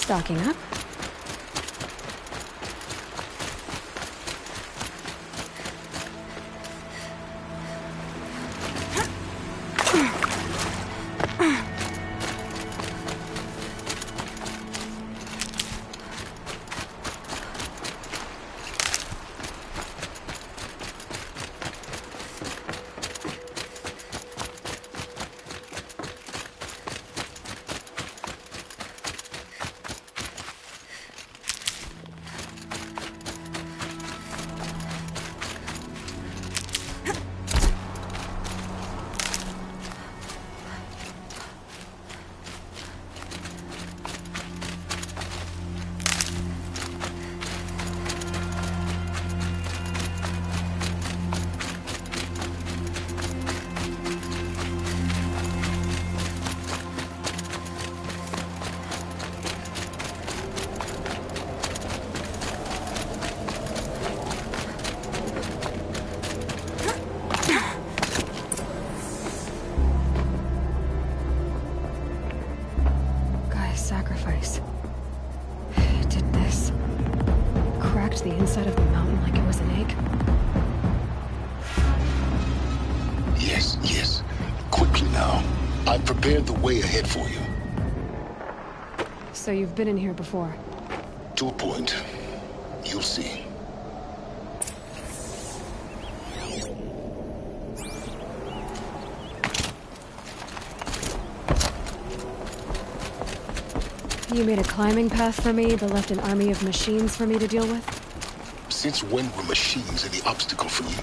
Stocking up. Sacrifice. It did this. Cracked the inside of the mountain like it was an egg. Yes, yes. Quickly now. I've prepared the way ahead for you. So you've been in here before? To a point. You'll see. You made a climbing path for me, but left an army of machines for me to deal with? Since when were machines any obstacle for you?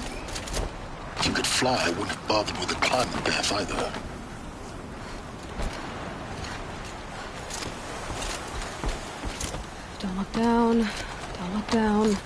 If you could fly, I wouldn't have bothered with a climbing path either. Don't look down. Don't look down.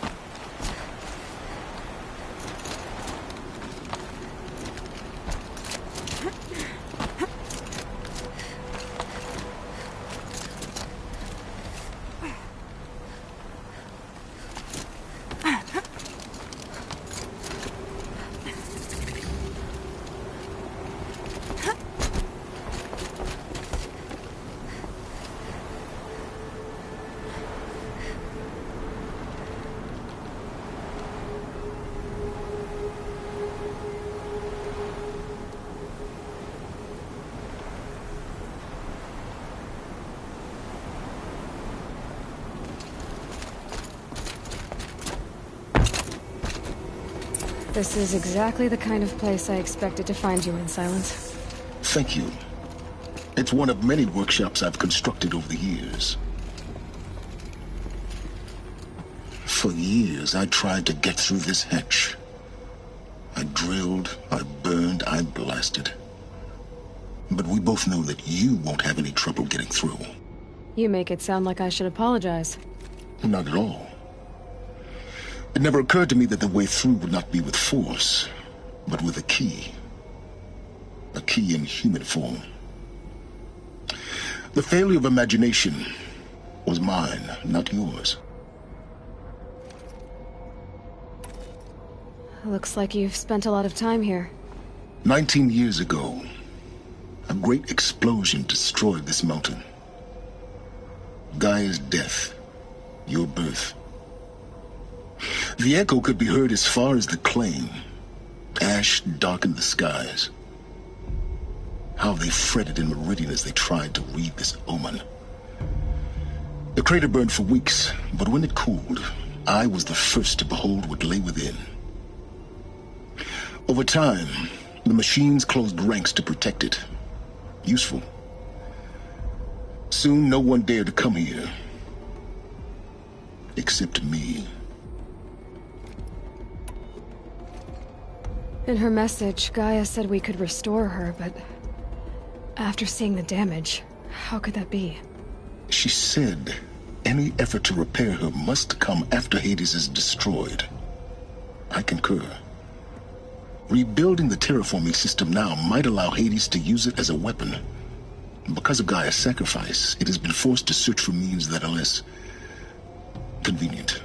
This is exactly the kind of place I expected to find you in, Silence. Thank you. It's one of many workshops I've constructed over the years. For years, I tried to get through this hatch. I drilled, I burned, I blasted. But we both know that you won't have any trouble getting through. You make it sound like I should apologize. Not at all. It never occurred to me that the way through would not be with force, but with a key. A key in human form. The failure of imagination was mine, not yours. Looks like you've spent a lot of time here. 19 years ago, a great explosion destroyed this mountain. Gaia's death, your birth. The echo could be heard as far as the claim. Ash darkened the skies. How they fretted in Meridian as they tried to read this omen. The crater burned for weeks, but when it cooled, I was the first to behold what lay within. Over time, the machines closed ranks to protect it. Useful. Soon, no one dared to come here. Except me. In her message, Gaia said we could restore her, but after seeing the damage, how could that be? She said any effort to repair her must come after Hades is destroyed. I concur. Rebuilding the terraforming system now might allow Hades to use it as a weapon. Because of Gaia's sacrifice, it has been forced to search for means that are less convenient.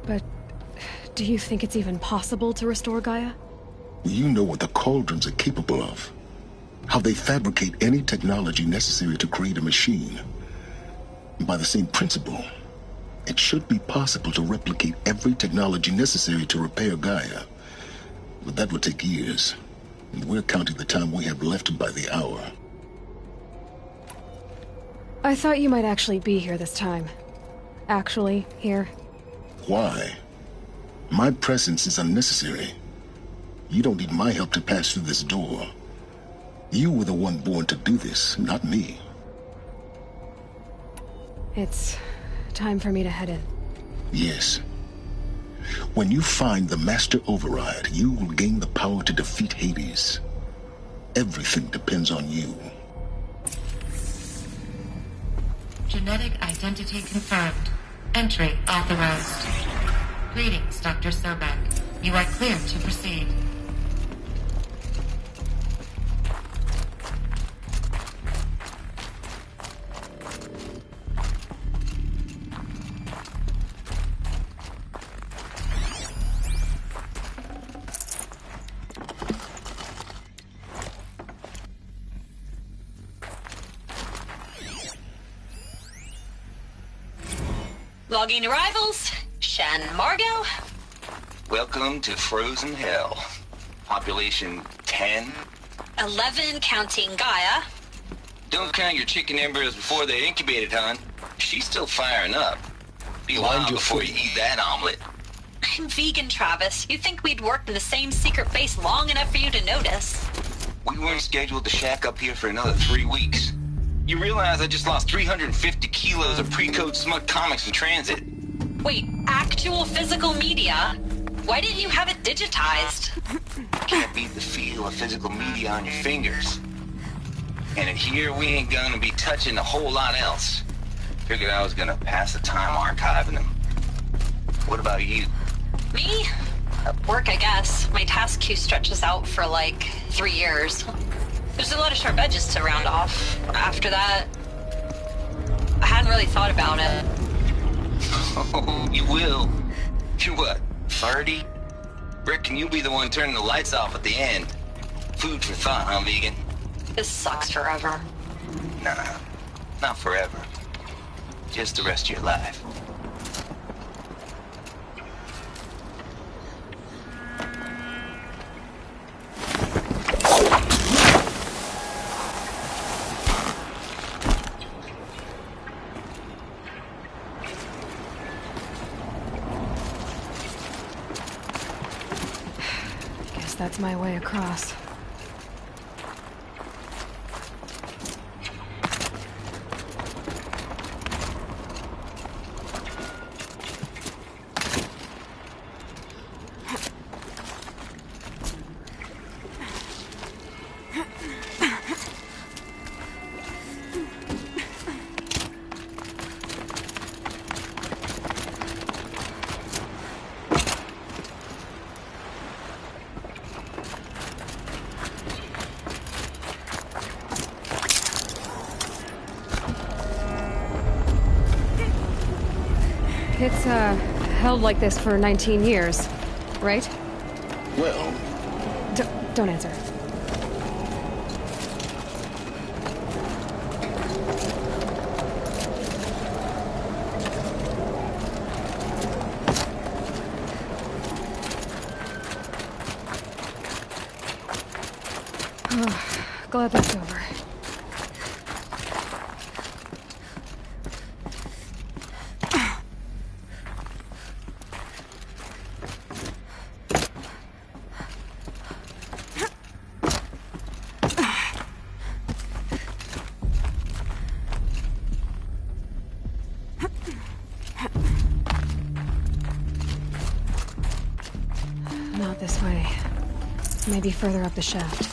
But do you think it's even possible to restore Gaia? You know what the Cauldrons are capable of. How they fabricate any technology necessary to create a machine. By the same principle, it should be possible to replicate every technology necessary to repair Gaia. But that would take years, and we're counting the time we have left by the hour. I thought you might actually be here this time. Actually, here. Why? My presence is unnecessary. You don't need my help to pass through this door. You were the one born to do this, not me. It's time for me to head in. Yes. When you find the Master Override, you will gain the power to defeat Hades. Everything depends on you. Genetic identity confirmed. Entry authorized. Greetings, Dr. Sobek. You are clear to proceed. Logging arrivals. Shan Margot. Welcome to Frozen Hell. Population 10. 11 counting Gaia. Don't count your chicken embryos before they're incubated, hon. She's still firing up. Be a while before you eat that omelet. I'm vegan, Travis. You'd think we'd worked in the same secret base long enough for you to notice. We weren't scheduled to shack up here for another 3 weeks. You realize I just lost 350 kilos of pre-code smut comics in transit. Wait, actual physical media? Why didn't you have it digitized? Can't beat the feel of physical media on your fingers. And in here, we ain't gonna be touching a whole lot else. Figured I was gonna pass the time archiving them. What about you? Me? Work, I guess. My task queue stretches out for like 3 years. There's a lot of sharp edges to round off. After that, I hadn't really thought about it. Oh, you will. You're what, 30? Reckon you'll be the one turning the lights off at the end. Food for thought, huh, vegan? This sucks forever. Nah, not forever. Just the rest of your life. That's my way across. It's, held like this for 19 years, right? Well... Don't answer. Glad that's over. Not this way. Maybe further up the shaft.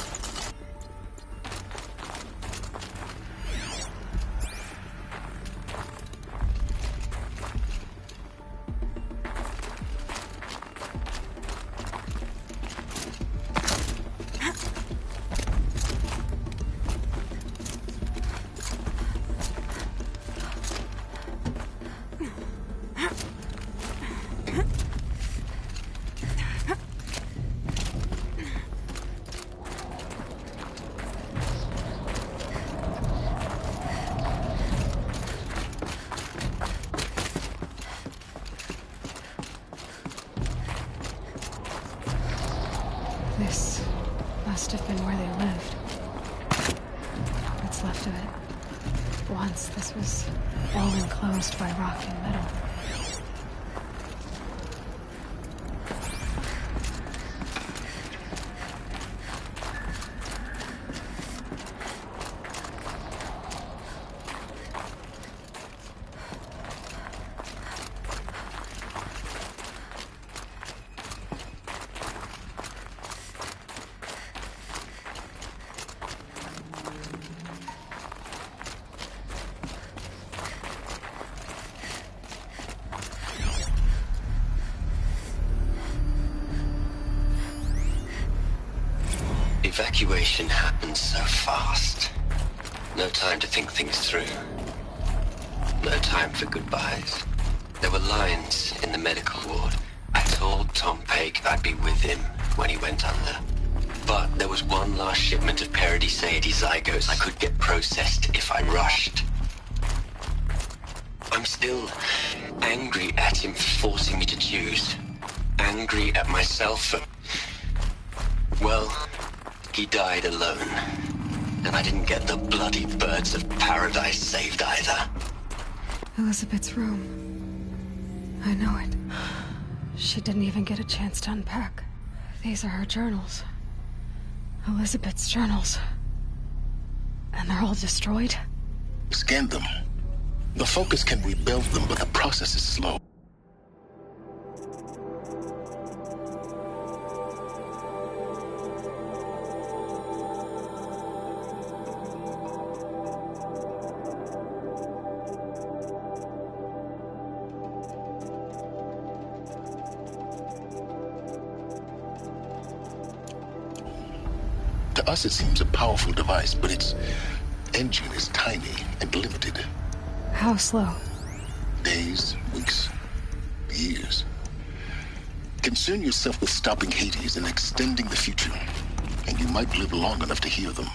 This was all enclosed by rock and metal. Evacuation happened so fast. No time to think things through. No time for goodbyes. There were lines in the medical ward. I told Tom Pake I'd be with him when he went under. But there was one last shipment of Paradis-Sade zygotes I could get processed if I rushed. I'm still angry at him for forcing me to choose. Angry at myself for... well... he died alone, and I didn't get the bloody birds of paradise saved either. Elizabeth's room. I know it. She didn't even get a chance to unpack. These are her journals. Elizabeth's journals. And they're all destroyed? Scan them. The Focus can rebuild them, but the process is slow. To us, it seems a powerful device, but its engine is tiny and limited. How slow? Days, weeks, years. Concern yourself with stopping Hades and extending the future, and you might live long enough to hear them.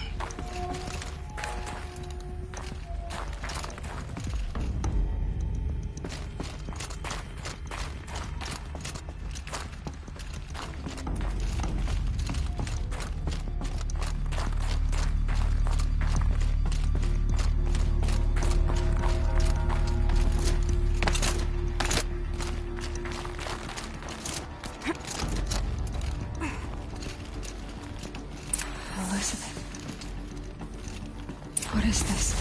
What is this?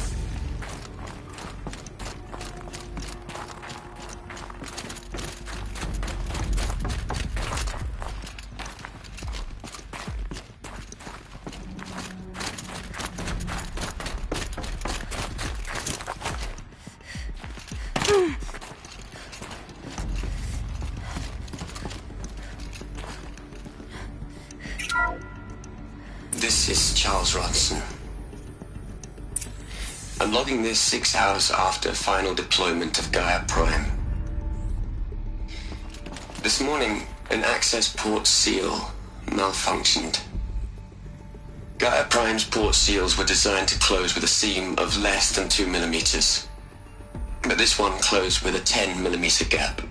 This is Charles Rodson. I'm logging this 6 hours after final deployment of Gaia Prime. This morning, an access port seal malfunctioned. Gaia Prime's port seals were designed to close with a seam of less than 2 millimeters. But this one closed with a 10 millimeter gap.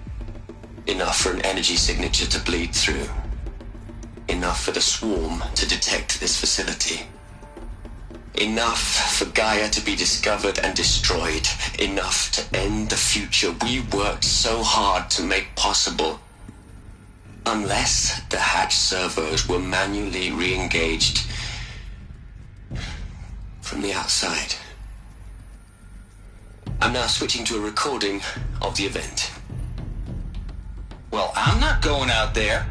Enough for an energy signature to bleed through. Enough for the swarm to detect this facility. Enough for Gaia to be discovered and destroyed. Enough to end the future we worked so hard to make possible. Unless the hatch servos were manually re-engaged from the outside. I'm now switching to a recording of the event. Well, I'm not going out there.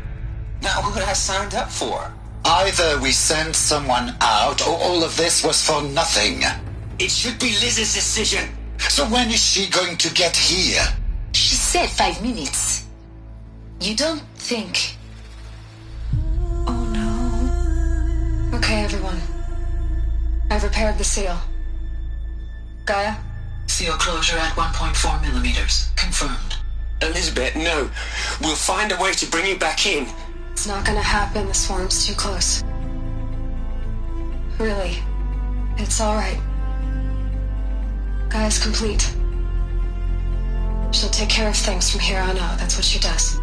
Not what I signed up for. Either we send someone out, or all of this was for nothing. It should be Liz's decision. So when is she going to get here? She said 5 minutes. You don't think... Oh no. Okay, everyone. I've repaired the seal. Gaia? Seal closure at 1.4 millimeters. Confirmed. Elizabeth, no. We'll find a way to bring you back in. It's not gonna happen. The swarm's too close. Really. It's alright. Gaia's complete. She'll take care of things from here on out. That's what she does.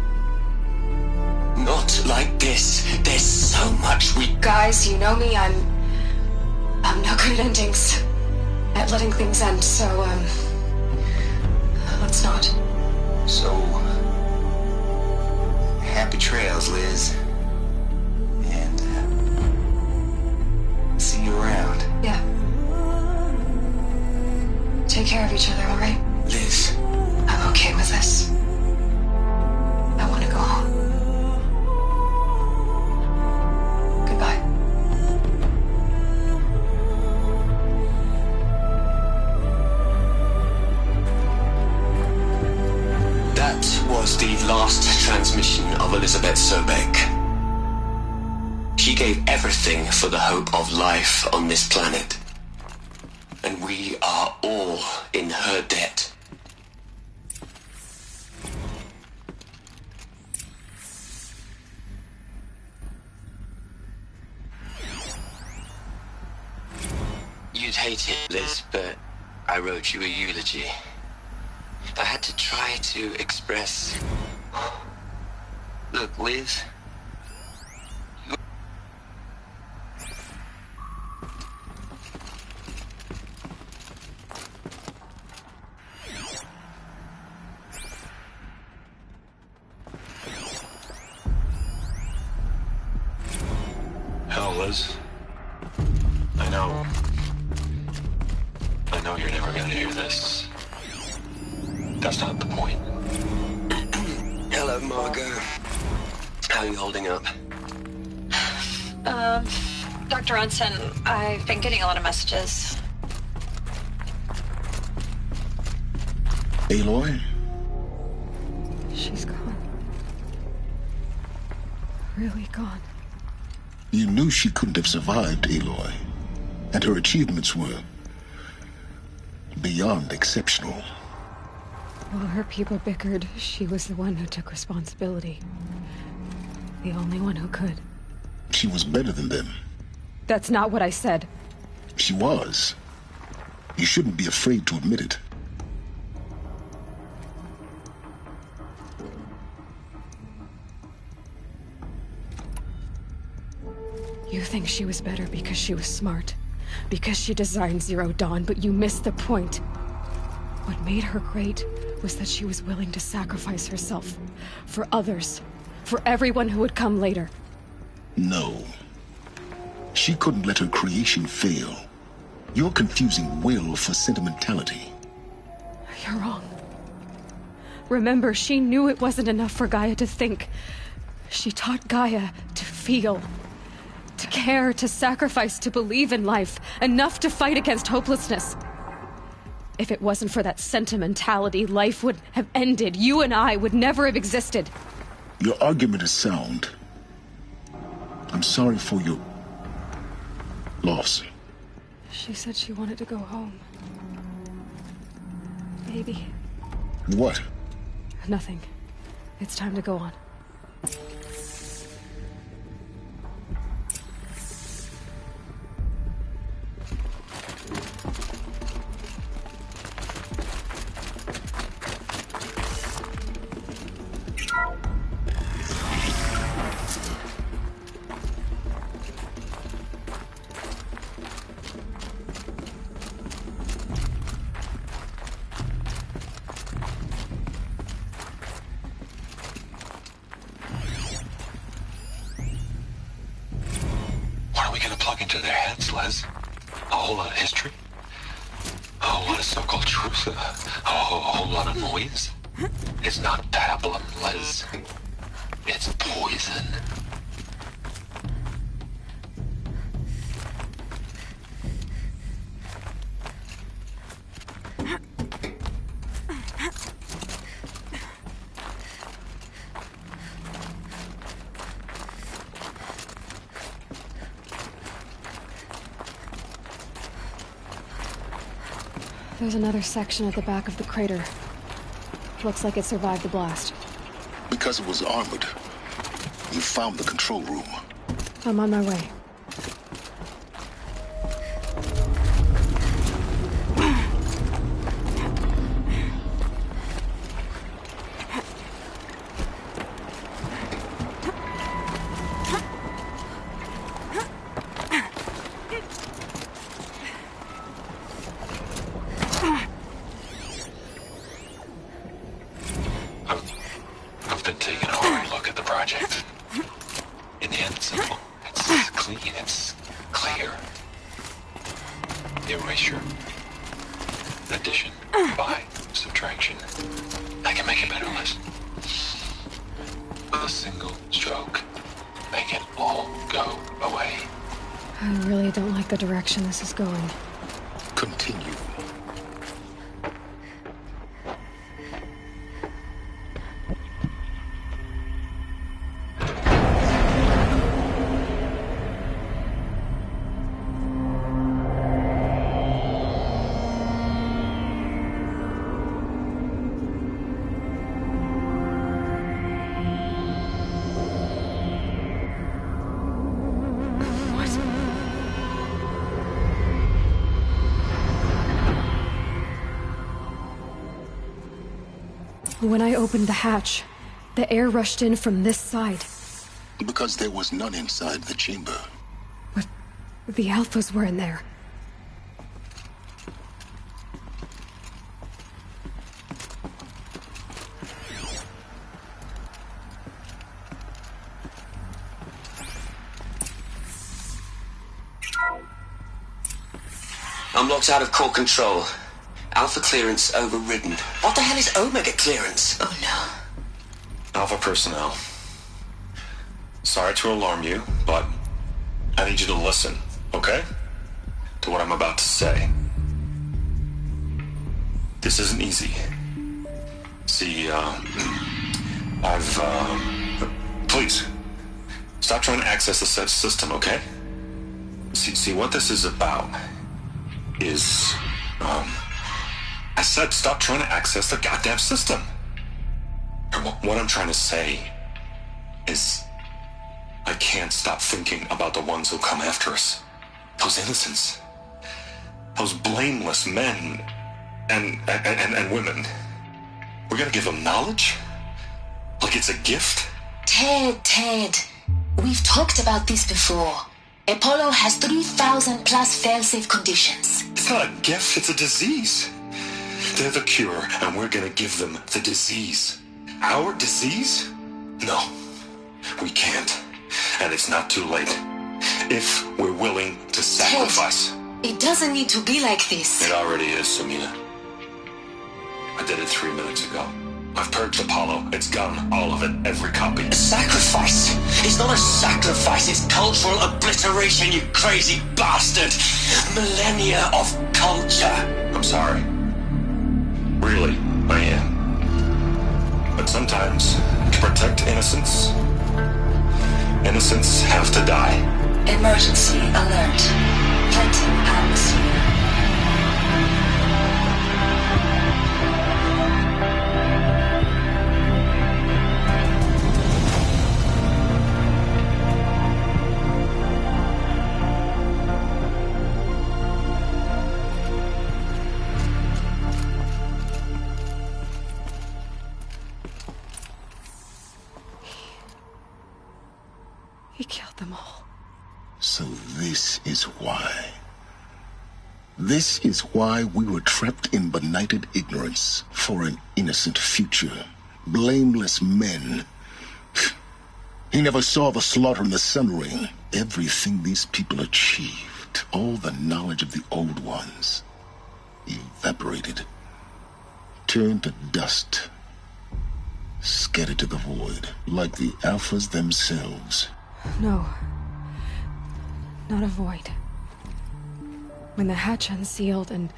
Not like this. There's so much we... Guys, you know me. I'm no good at endings. at letting things end, so, let's not. So, happy trails, Liz. And, see you around. Yeah. Take care of each other, alright? Liz. I'm okay with this. I want to go home. Goodbye. That was the last transmission of Elizabeth Sobek. She gave everything for the hope of life on this planet. And we are all in her debt. You'd hate it, Liz, but I wrote you a eulogy. I had to try to express... Look, Liz. Hell, Liz. I know you're never gonna hear this. That's not the point. Hello, Margot. How are you holding up? Dr. Unson, I've been getting a lot of messages. Aloy? She's gone. Really gone. You knew she couldn't have survived, Aloy. And her achievements were beyond exceptional. While her people bickered, she was the one who took responsibility. The only one who could. She was better than them. That's not what I said. She was. You shouldn't be afraid to admit it. You think she was better because she was smart, because she designed Zero Dawn, but you missed the point. What made her great was that she was willing to sacrifice herself for others, for everyone who would come later. No. She couldn't let her creation fail. You're confusing will for sentimentality. You're wrong. Remember, she knew it wasn't enough for Gaia to think. She taught Gaia to feel. To care, to sacrifice, to believe in life. Enough to fight against hopelessness. If it wasn't for that sentimentality, life would have ended. You and I would never have existed. Your argument is sound. I'm sorry for your loss. She said she wanted to go home. Baby. What? Nothing. It's time to go on. Into their heads, Liz. A whole lot of history. A whole lot of so-called truth. A whole lot of noise. It's not pablum, Liz. It's poison. There's another section at the back of the crater. Looks like it survived the blast. Because it was armored. You found the control room. I'm on my way. Addition, divide, subtraction. I can make it better, Liz. With a single stroke, make it all go away. I really don't like the direction this is going. Continue. When I opened the hatch, the air rushed in from this side. Because there was none inside the chamber. But the Alphas were in there. I'm locked out of core control. Alpha clearance overridden. What the hell is Omega clearance? Oh no. Alpha personnel. Sorry to alarm you, but I need you to listen, okay? To what I'm about to say. This isn't easy. See, please, stop trying to access the set system, okay? See, what this is about is, I said stop trying to access the goddamn system. What I'm trying to say is I can't stop thinking about the ones who come after us. Those innocents. Those blameless men and women. We're gonna give them knowledge? Like it's a gift? Ted. We've talked about this before. Apollo has 3,000 plus fail-safe conditions. It's not a gift, it's a disease. They're the cure, and we're gonna give them the disease. Our disease? No, we can't. And it's not too late. If we're willing to sacrifice. Ted, it doesn't need to be like this. It already is, Samina. I did it 3 minutes ago. I've purged Apollo. It's gone. All of it. Every copy. A sacrifice? It's not a sacrifice. It's cultural obliteration, you crazy bastard. Millennia of culture. I'm sorry. Really, I am. But sometimes, to protect innocence, innocents have to die. Emergency alert. Threatened atmosphere. He killed them all. So this is why. This is why we were trapped in benighted ignorance for an innocent future. Blameless men. He never saw the slaughter in the Sun Ring. Everything these people achieved, all the knowledge of the old ones, evaporated, turned to dust, scattered to the void, like the Alphas themselves. No. Not a void. When the hatch unsealed and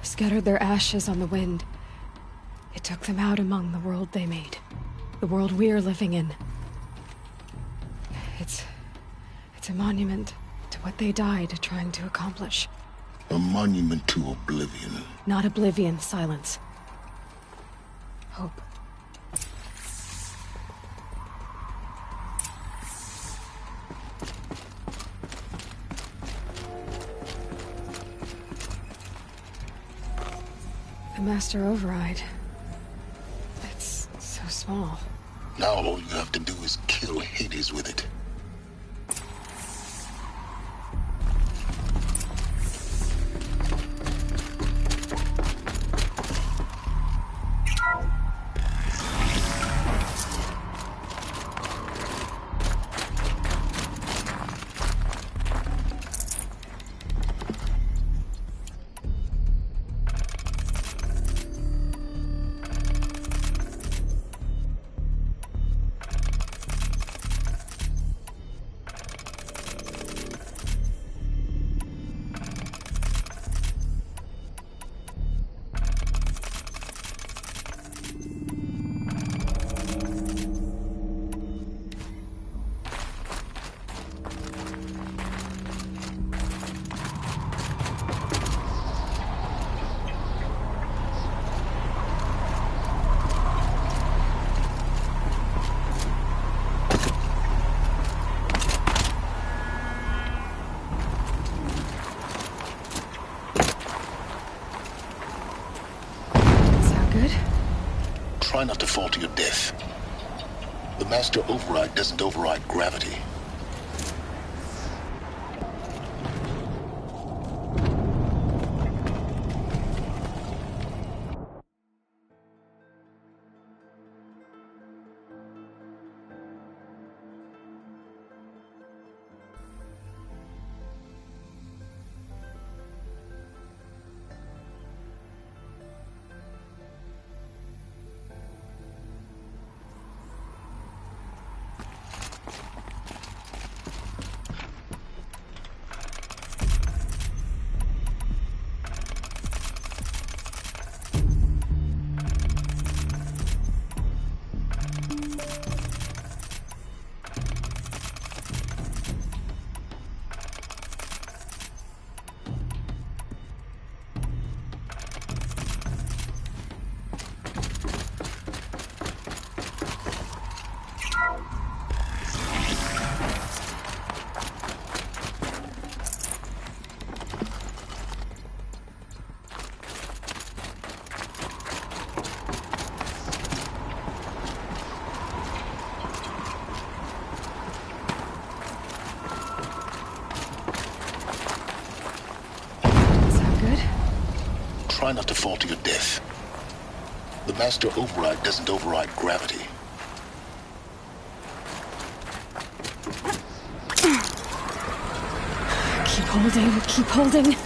scattered their ashes on the wind, it took them out among the world they made. The world we're living in. It's a monument to what they died trying to accomplish. A monument to oblivion. Not oblivion, silence. Hope. The Master Override. It's so small. Now all you have to do is kill Hades with it. good? Try not to fall to your death. The master override doesn't override gravity. Try not to fall to your death. The master override doesn't override gravity. Keep holding, keep holding.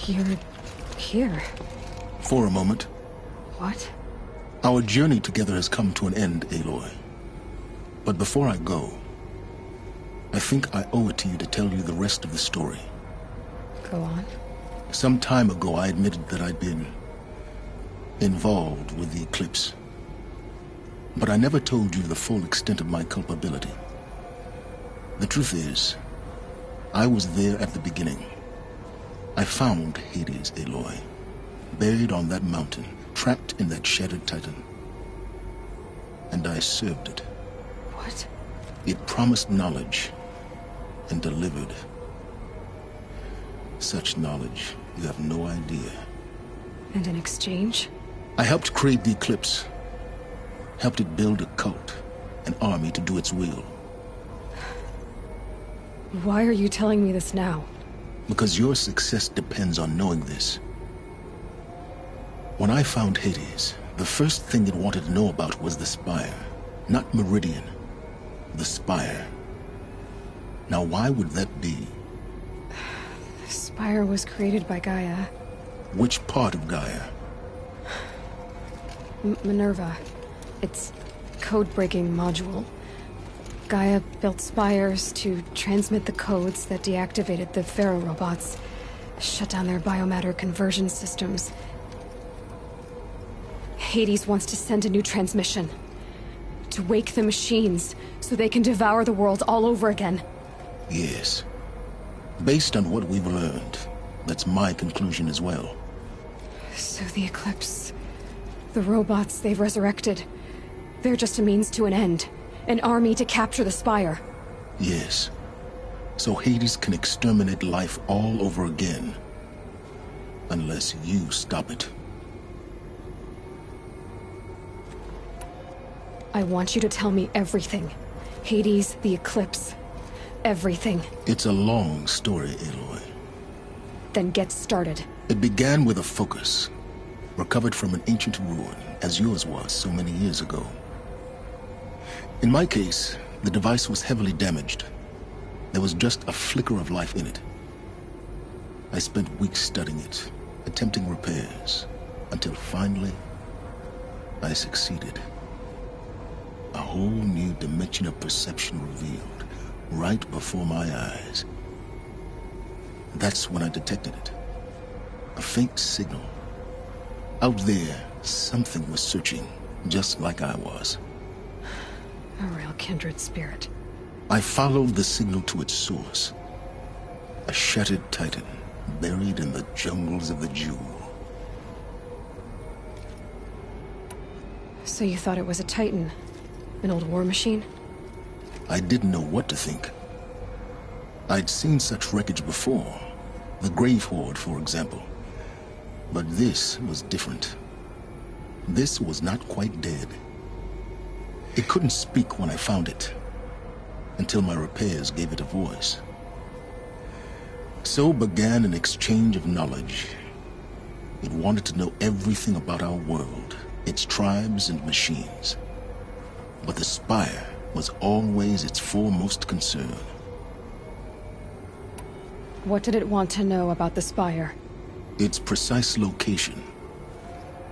You're here. For a moment. What? Our journey together has come to an end, Aloy. But before I go, I think I owe it to you to tell you the rest of the story. Go on. Some time ago, I admitted that I'd been involved with the eclipse. But I never told you the full extent of my culpability. The truth is, I was there at the beginning. I found Hades, Aloy, buried on that mountain, trapped in that shattered titan. And I served it. What? It promised knowledge and delivered such knowledge you have no idea. And in exchange? I helped create the eclipse, helped it build a cult, an army to do its will. Why are you telling me this now? Because your success depends on knowing this. When I found Hades, the first thing it wanted to know about was the Spire. Not Meridian. The Spire. Now why would that be? The Spire was created by Gaia. Which part of Gaia? Minerva. It's code-breaking module. Gaia built spires to transmit the codes that deactivated the Pharaoh robots, shut down their biomatter conversion systems. Hades wants to send a new transmission. To wake the machines, so they can devour the world all over again. Yes. Based on what we've learned, That's my conclusion as well. So the Eclipse... the robots they've resurrected... they're just a means to an end. An army to capture the Spire. Yes. So Hades can exterminate life all over again. Unless you stop it. I want you to tell me everything. Hades, the Eclipse. Everything. It's a long story, Aloy. Then get started. It began with a focus. Recovered from an ancient ruin, as yours was so many years ago. In my case, the device was heavily damaged. There was just a flicker of life in it. I spent weeks studying it, attempting repairs, until finally, I succeeded. A whole new dimension of perception revealed, right before my eyes. That's when I detected it. A faint signal. Out there, something was searching, just like I was. A real kindred spirit. I followed the signal to its source. A shattered titan, buried in the jungles of the Jewel. So you thought it was a titan? An old war machine? I didn't know what to think. I'd seen such wreckage before. The Grave Horde, for example. But this was different. This was not quite dead. It couldn't speak when I found it, until my repairs gave it a voice. So began an exchange of knowledge. It wanted to know everything about our world, its tribes and machines. But the Spire was always its foremost concern. What did it want to know about the Spire? Its precise location,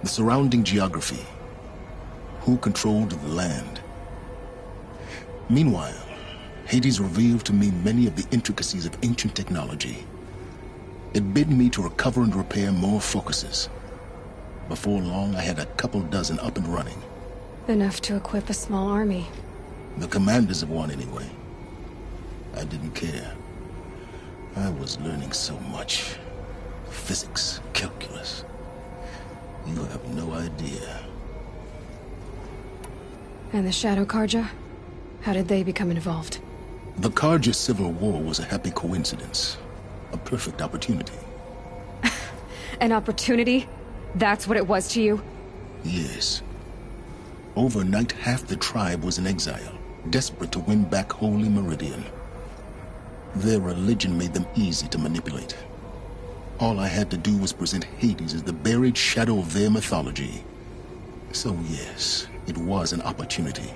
the surrounding geography, who controlled the land. Meanwhile, Hades revealed to me many of the intricacies of ancient technology. It bid me to recover and repair more focuses. Before long, I had a couple dozen up and running. Enough to equip a small army. The commanders of one, anyway. I didn't care. I was learning so much. Physics, calculus. You have no idea. And the Shadow Karja? How did they become involved? The Karja Civil War was a happy coincidence. A perfect opportunity. An opportunity? That's what it was to you? Yes. Overnight, half the tribe was in exile, desperate to win back Holy Meridian. Their religion made them easy to manipulate. All I had to do was present Hades as the buried shadow of their mythology. So yes, it was an opportunity.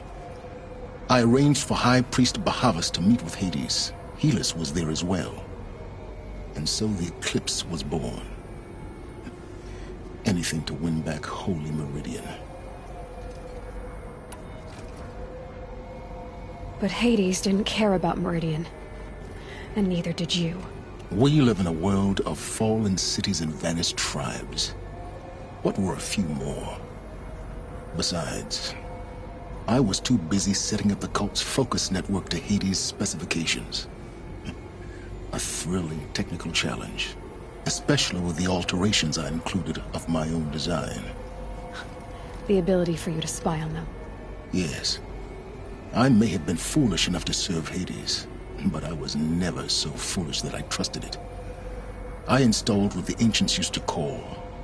I arranged for High Priest Bahavas to meet with Hades. Helis was there as well. And so the Eclipse was born. Anything to win back Holy Meridian. But Hades didn't care about Meridian. And neither did you. We live in a world of fallen cities and vanished tribes. What were a few more? Besides, I was too busy setting up the cult's focus network to Hades' specifications. A thrilling technical challenge, especially with the alterations I included of my own design. The ability for you to spy on them. Yes. I may have been foolish enough to serve Hades, but I was never so foolish that I trusted it. I installed what the ancients used to call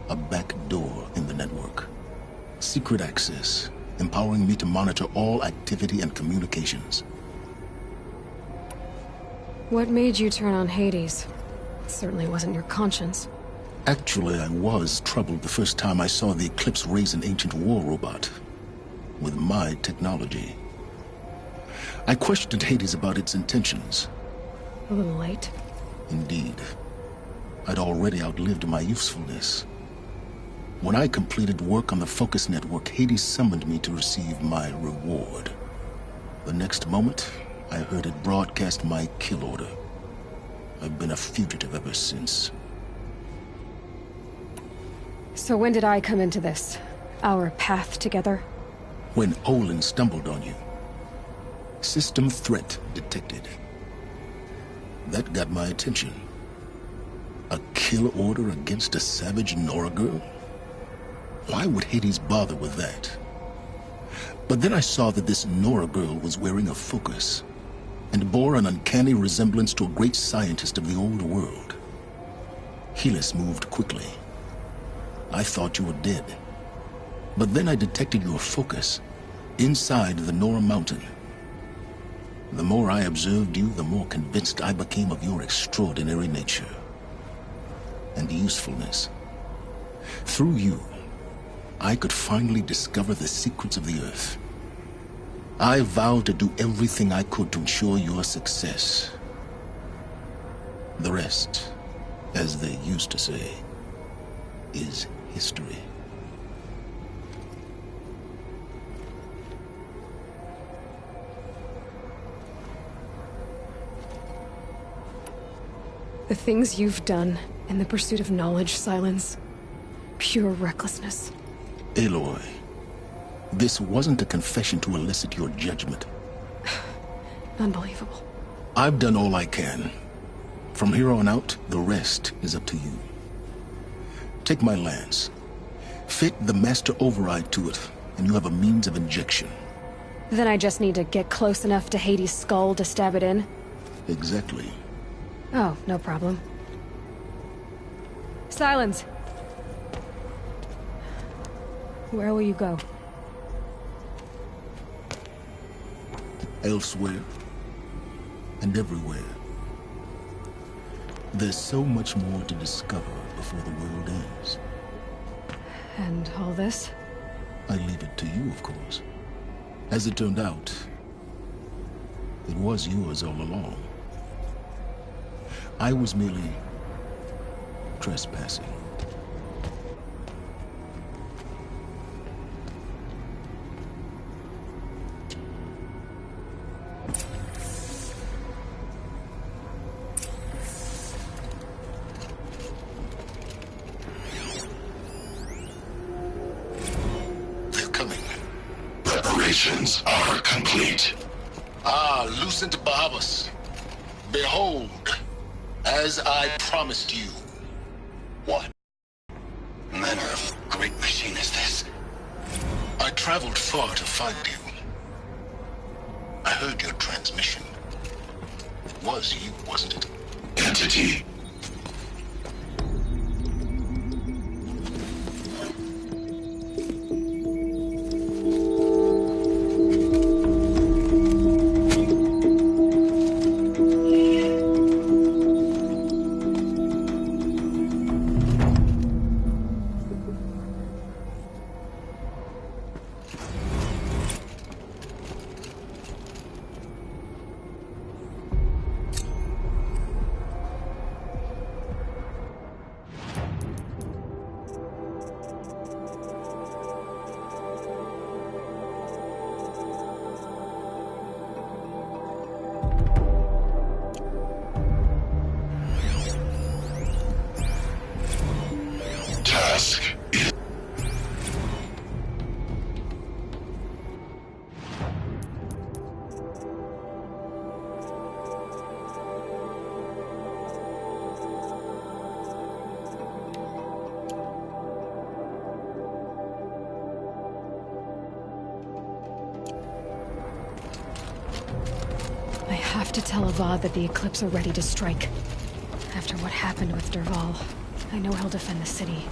a back door in the network. Secret access, empowering me to monitor all activity and communications. What made you turn on Hades? It certainly wasn't your conscience. Actually, I was troubled the first time I saw the Eclipse raise an ancient war robot. With my technology. I questioned Hades about its intentions. A little late. Indeed. I'd already outlived my usefulness. When I completed work on the Focus Network, Hades summoned me to receive my reward. The next moment, I heard it broadcast my kill order. I've been a fugitive ever since. So when did I come into this? Our path together? When Olin stumbled on you. System threat detected. That got my attention. A kill order against a savage Nora girl? Why would Hades bother with that? But then I saw that this Nora girl was wearing a focus and bore an uncanny resemblance to a great scientist of the old world. Helis moved quickly. I thought you were dead. But then I detected your focus inside the Nora mountain. The more I observed you, the more convinced I became of your extraordinary nature and usefulness. Through you, I could finally discover the secrets of the Earth. I vowed to do everything I could to ensure your success. The rest, as they used to say, is history. The things you've done in the pursuit of knowledge, Silence. Pure recklessness. Aloy, this wasn't a confession to elicit your judgment. Unbelievable. I've done all I can. From here on out, the rest is up to you. Take my lance. Fit the master override to it, and you have a means of injection. Then I just need to get close enough to Hades' skull to stab it in? Exactly. Oh, no problem. Silence! Where will you go? Elsewhere. And everywhere. There's so much more to discover before the world ends. And all this? I leave it to you, of course. As it turned out, it was yours all along. I was merely trespassing. They're coming. Preparations are complete. Ah, Lucent Bahavas. Behold, as I promised you. What manner of great machine is this? I traveled far to find you. I heard your transmission. It was you, wasn't it? Entity. Task is I have to tell Avad that the Eclipse are ready to strike. After what happened with Derval, I know he'll defend the city.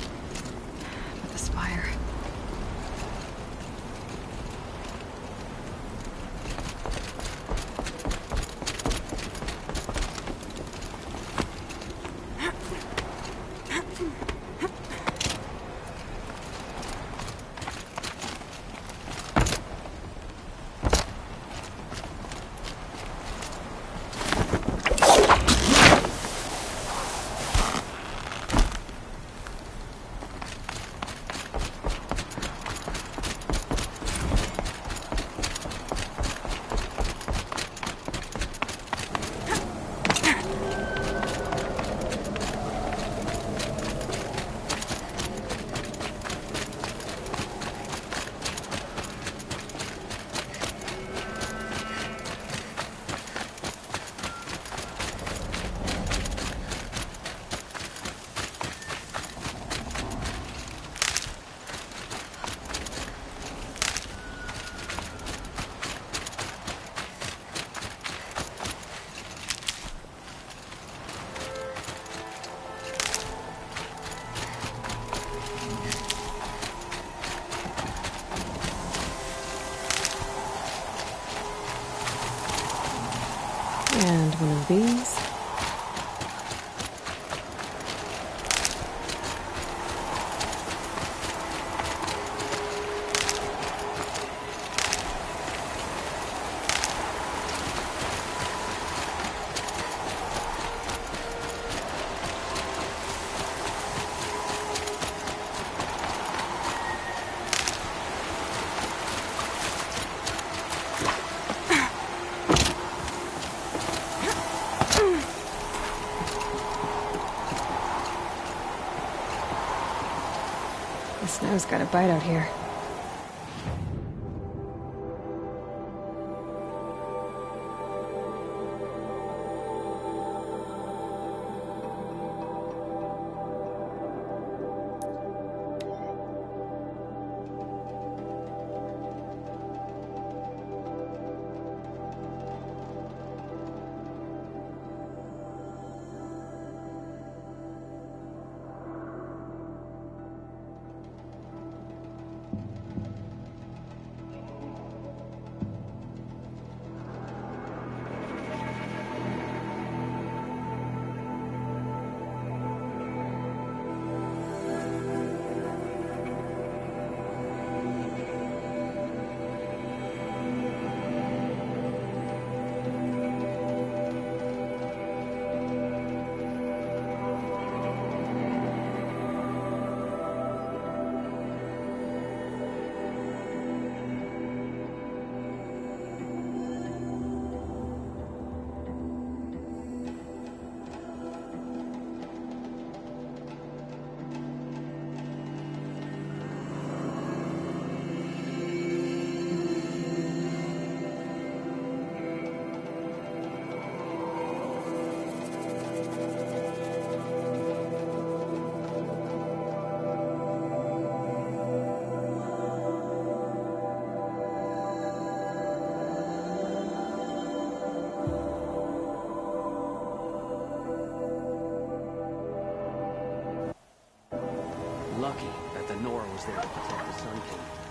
But the Spire... one of these. The snow's got a bite out here. Lucky that the Nora was there to protect the Sun King.